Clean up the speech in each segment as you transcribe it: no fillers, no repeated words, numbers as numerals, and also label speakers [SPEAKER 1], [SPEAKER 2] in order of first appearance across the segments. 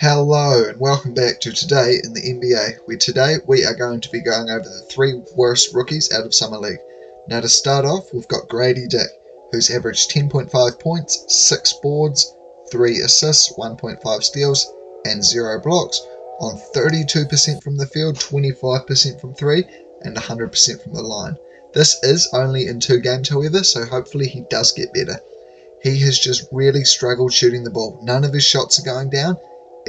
[SPEAKER 1] Hello and welcome back to Today in the NBA, where today we are going to be going over the 3 worst rookies out of Summer League. Now to start off, we've got Grady Dick, who's averaged 10.5 points, 6 boards, 3 assists, 1.5 steals, and 0 blocks on 32% from the field, 25% from 3, and 100% from the line. This is only in 2 games however, so hopefully he does get better. He has just really struggled shooting the ball. None of his shots are going down,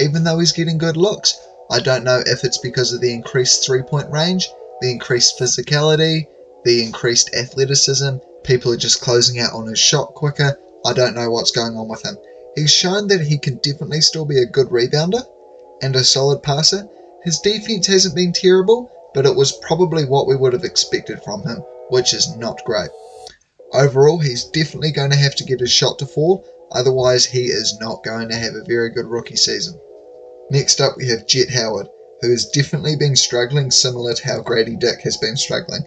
[SPEAKER 1] even though he's getting good looks. I don't know if it's because of the increased 3-point range, the increased physicality, the increased athleticism, people are just closing out on his shot quicker. I don't know what's going on with him. He's shown that he can definitely still be a good rebounder and a solid passer. His defense hasn't been terrible, but it was probably what we would have expected from him, which is not great. Overall, he's definitely going to have to get his shot to fall, otherwise he is not going to have a very good rookie season. Next up we have Jett Howard, who has definitely been struggling similar to how Grady Dick has been struggling.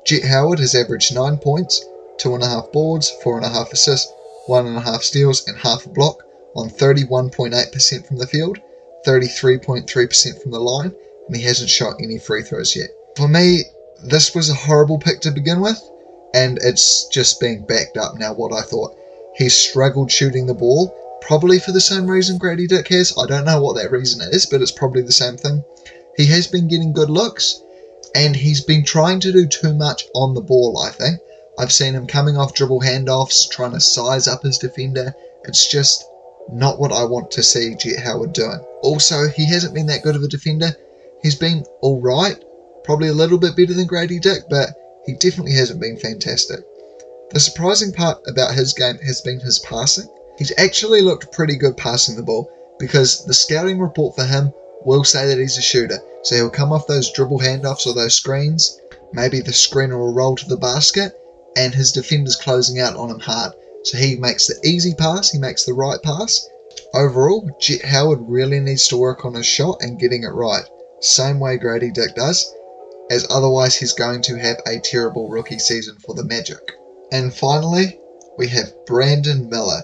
[SPEAKER 1] Jett Howard has averaged 9 points, 2.5 boards, 4.5 assists, 1.5 steals and half a block on 31.8% from the field, 33.3% from the line, and he hasn't shot any free throws yet. For me, this was a horrible pick to begin with, and it's just being backed up now what I thought. He's struggled shooting the ball, probably for the same reason Grady Dick has. I don't know what that reason is, but it's probably the same thing. He has been getting good looks, and he's been trying to do too much on the ball, I think. I've seen him coming off dribble handoffs, trying to size up his defender. It's just not what I want to see Jett Howard doing. Also, he hasn't been that good of a defender. He's been alright, probably a little bit better than Grady Dick, but he definitely hasn't been fantastic. The surprising part about his game has been his passing. He's actually looked pretty good passing the ball, because the scouting report for him will say that he's a shooter. So he'll come off those dribble handoffs or those screens, maybe the screener will roll to the basket, and his defender's closing out on him hard. So he makes the easy pass, he makes the right pass. Overall, Jett Howard really needs to work on his shot and getting it right, same way Grady Dick does, as otherwise he's going to have a terrible rookie season for the Magic. And finally, we have Brandon Miller,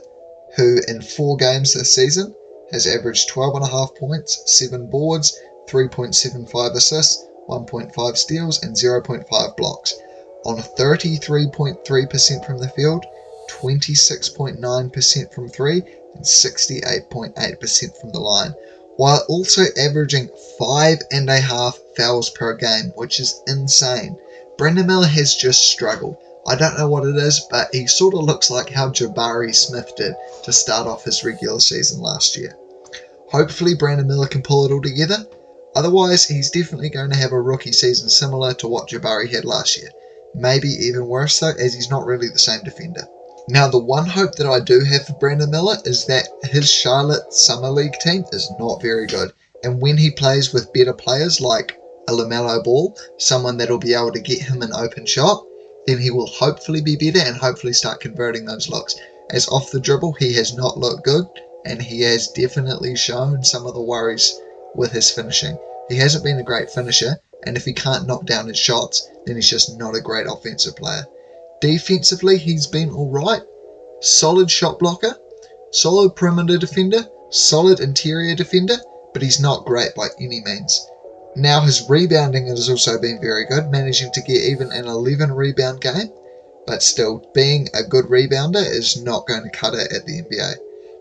[SPEAKER 1] who in 4 games this season has averaged 12.5 points, 7 boards, 3.75 assists, 1.5 steals, and 0.5 blocks on 33.3% from the field, 26.9% from 3, and 68.8% from the line, while also averaging 5.5 fouls per game, which is insane. Brandon Miller has just struggled. I don't know what it is, but he sort of looks like how Jabari Smith did to start off his regular season last year. Hopefully Brandon Miller can pull it all together, otherwise he's definitely going to have a rookie season similar to what Jabari had last year. Maybe even worse though, as he's not really the same defender. Now the one hope that I do have for Brandon Miller is that his Charlotte Summer League team is not very good, and when he plays with better players like a LaMelo Ball, someone that'll be able to get him an open shot, then he will hopefully be better and hopefully start converting those looks. As off the dribble, he has not looked good, and he has definitely shown some of the worries with his finishing. He hasn't been a great finisher, and if he can't knock down his shots, then he's just not a great offensive player. Defensively, he's been alright. Solid shot blocker, solid perimeter defender, solid interior defender, but he's not great by any means. Now his rebounding has also been very good, managing to get even an 11 rebound game, but still, being a good rebounder is not going to cut it at the NBA.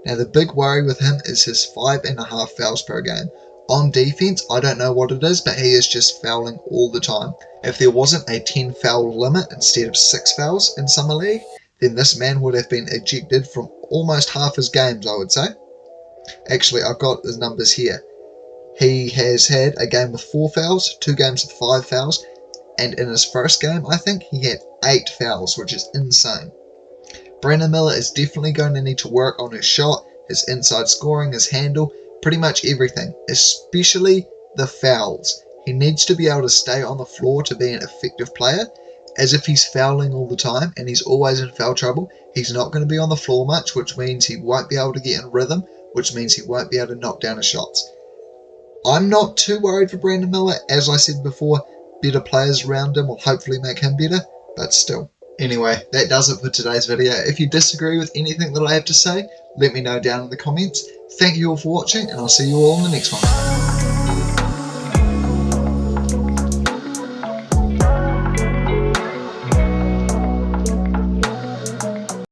[SPEAKER 1] Now the big worry with him is his 5.5 fouls per game. On defense, I don't know what it is, but he is just fouling all the time. If there wasn't a 10 foul limit instead of 6 fouls in Summer League, then this man would have been ejected from almost half his games, I would say. Actually, I've got his numbers here. He has had a game with 4 fouls, 2 games with 5 fouls, and in his first game, I think, he had 8 fouls, which is insane. Brandon Miller is definitely going to need to work on his shot, his inside scoring, his handle, pretty much everything, especially the fouls. He needs to be able to stay on the floor to be an effective player, as if he's fouling all the time and he's always in foul trouble, he's not going to be on the floor much, which means he won't be able to get in rhythm, which means he won't be able to knock down his shots. I'm not too worried for Brandon Miller. As I said before, better players around him will hopefully make him better, but still. Anyway, that does it for today's video. If you disagree with anything that I have to say, let me know down in the comments. Thank you all for watching, and I'll see you all in the next one.